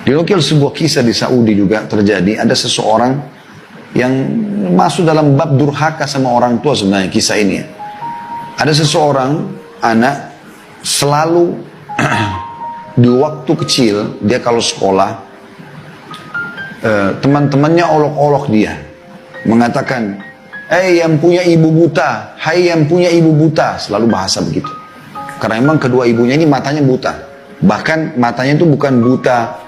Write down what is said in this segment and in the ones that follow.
Dinukil sebuah kisah di Saudi juga terjadi, ada seseorang yang masuk dalam bab durhaka sama orang tua sebenarnya kisah ini. Ada seseorang anak selalu di waktu kecil dia kalau sekolah teman-temannya olok-olok dia, mengatakan, yang punya ibu buta, hai yang punya ibu buta, selalu bahasa begitu. Karena memang kedua ibunya ini matanya buta, bahkan matanya itu bukan buta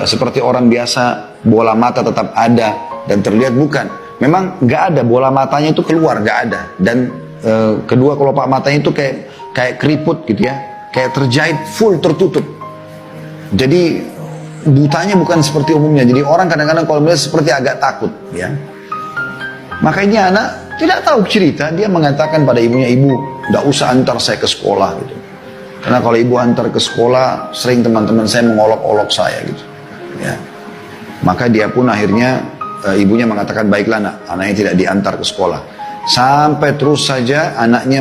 seperti orang biasa, bola mata tetap ada dan terlihat, bukan. Memang nggak ada, bola matanya itu keluar, nggak ada. Dan kedua kelopak matanya itu kayak keriput gitu ya, kayak terjahit full tertutup. Jadi butanya bukan seperti umumnya. Jadi orang kadang-kadang kalau melihat seperti agak takut ya. Makanya anak tidak tahu cerita, dia mengatakan pada ibunya, ibu nggak usah antar saya ke sekolah gitu. Karena kalau ibu antar ke sekolah, sering teman-teman saya mengolok-olok saya gitu. Ya. Maka dia pun akhirnya, ibunya mengatakan, baiklah nak, anaknya tidak diantar ke sekolah. Sampai terus saja anaknya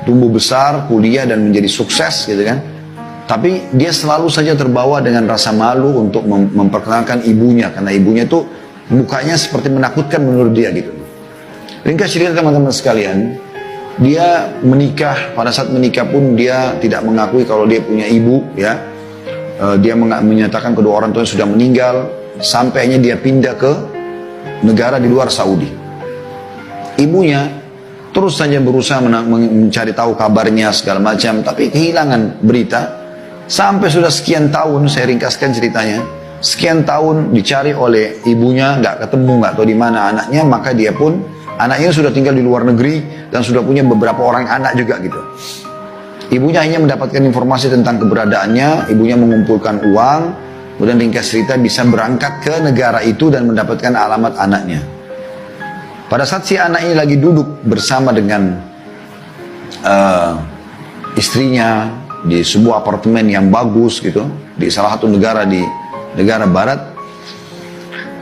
tumbuh besar, kuliah dan menjadi sukses gitu kan. Tapi dia selalu saja terbawa dengan rasa malu untuk memperkenalkan ibunya. Karena ibunya itu mukanya seperti menakutkan menurut dia gitu. Ringkas cerita teman-teman sekalian, dia menikah, pada saat menikah pun dia tidak mengakui kalau dia punya ibu ya. Dia menyatakan kedua orang tuanya sudah meninggal, sampainya dia pindah ke negara di luar Saudi. Ibunya terus saja berusaha mencari tahu kabarnya segala macam, tapi kehilangan berita. Sampai sudah sekian tahun, saya ringkaskan ceritanya, sekian tahun dicari oleh ibunya, nggak ketemu, nggak tahu di mana anaknya. Maka dia pun, anaknya sudah tinggal di luar negeri dan sudah punya beberapa orang anak juga gitu. Ibunya hanya mendapatkan informasi tentang keberadaannya, ibunya mengumpulkan uang, kemudian ringkas cerita bisa berangkat ke negara itu dan mendapatkan alamat anaknya. Pada saat si anak ini lagi duduk bersama dengan istrinya di sebuah apartemen yang bagus gitu, di salah satu negara di negara barat,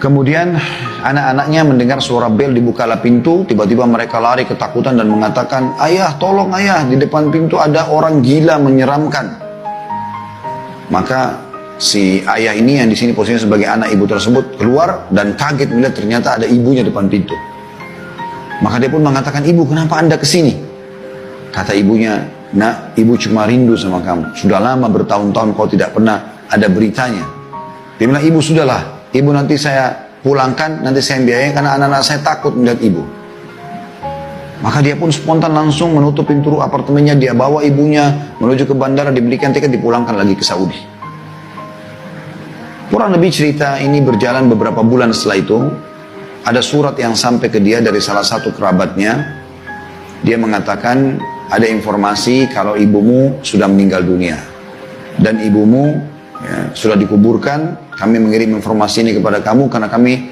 kemudian anak-anaknya mendengar suara bel, dibukalah pintu, tiba-tiba mereka lari ketakutan dan mengatakan, ayah tolong ayah, di depan pintu ada orang gila menyeramkan. Maka si ayah ini yang di sini posisinya sebagai anak ibu tersebut keluar dan kaget melihat ternyata ada ibunya depan pintu. Maka dia pun mengatakan, ibu kenapa anda kesini? Kata ibunya, nak, ibu cuma rindu sama kamu. Sudah lama bertahun-tahun kau tidak pernah ada beritanya. Dia bilang, ibu sudahlah, ibu nanti saya pulangkan, nanti saya biayai karena anak-anak saya takut melihat ibu. Maka dia pun spontan langsung menutup pintu apartemennya, dia bawa ibunya menuju ke bandara, dibelikan tiket, dipulangkan lagi ke Saudi. Kurang lebih cerita ini berjalan beberapa bulan setelah itu, ada surat yang sampai ke dia dari salah satu kerabatnya. Dia mengatakan, ada informasi kalau ibumu sudah meninggal dunia dan ibumu sudah dikuburkan. Kami mengirim informasi ini kepada kamu karena kami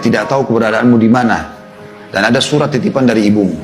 tidak tahu keberadaanmu di mana. Dan ada surat titipan dari ibumu.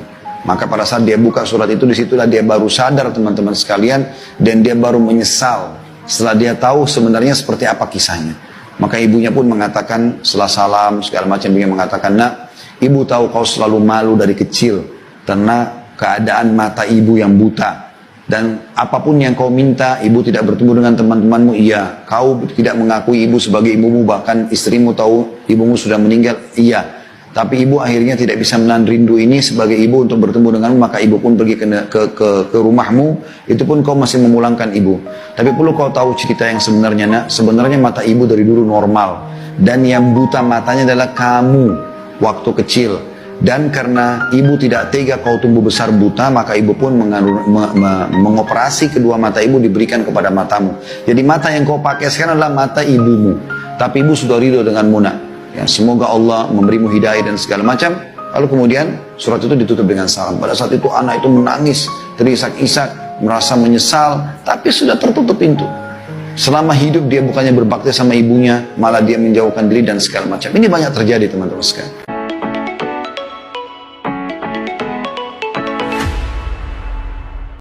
Maka pada saat dia buka surat itu, disitulah dia baru sadar teman-teman sekalian, dan dia baru menyesal setelah dia tahu sebenarnya seperti apa kisahnya. Maka ibunya pun mengatakan, setelah salam segala macam, dia mengatakan, nak, ibu tahu kau selalu malu dari kecil karena keadaan mata ibu yang buta. Dan apapun yang kau minta, ibu tidak bertemu dengan teman-temanmu, iya. Kau tidak mengakui ibu sebagai ibumu, bahkan istrimu tahu ibumu sudah meninggal, iya. Tapi ibu akhirnya tidak bisa menahan rindu ini sebagai ibu untuk bertemu denganmu, maka ibu pun pergi ke rumahmu, itu pun kau masih memulangkan ibu. Tapi perlu kau tahu cerita yang sebenarnya, nak. Sebenarnya mata ibu dari dulu normal. Dan yang buta matanya adalah kamu waktu kecil. Dan karena ibu tidak tega kau tumbuh besar buta, maka ibu pun mengoperasi kedua mata ibu, diberikan kepada matamu. Jadi mata yang kau pakai sekarang adalah mata ibumu. Tapi ibu sudah ridho denganmu, nak. Ya, semoga Allah memberimu hidayah dan segala macam. Lalu kemudian surat itu ditutup dengan salam. Pada saat itu anak itu menangis, terisak-isak, merasa menyesal, tapi sudah tertutup pintu. Selama hidup dia bukannya berbakti sama ibunya, malah dia menjauhkan diri dan segala macam. Ini banyak terjadi teman-teman sekalian.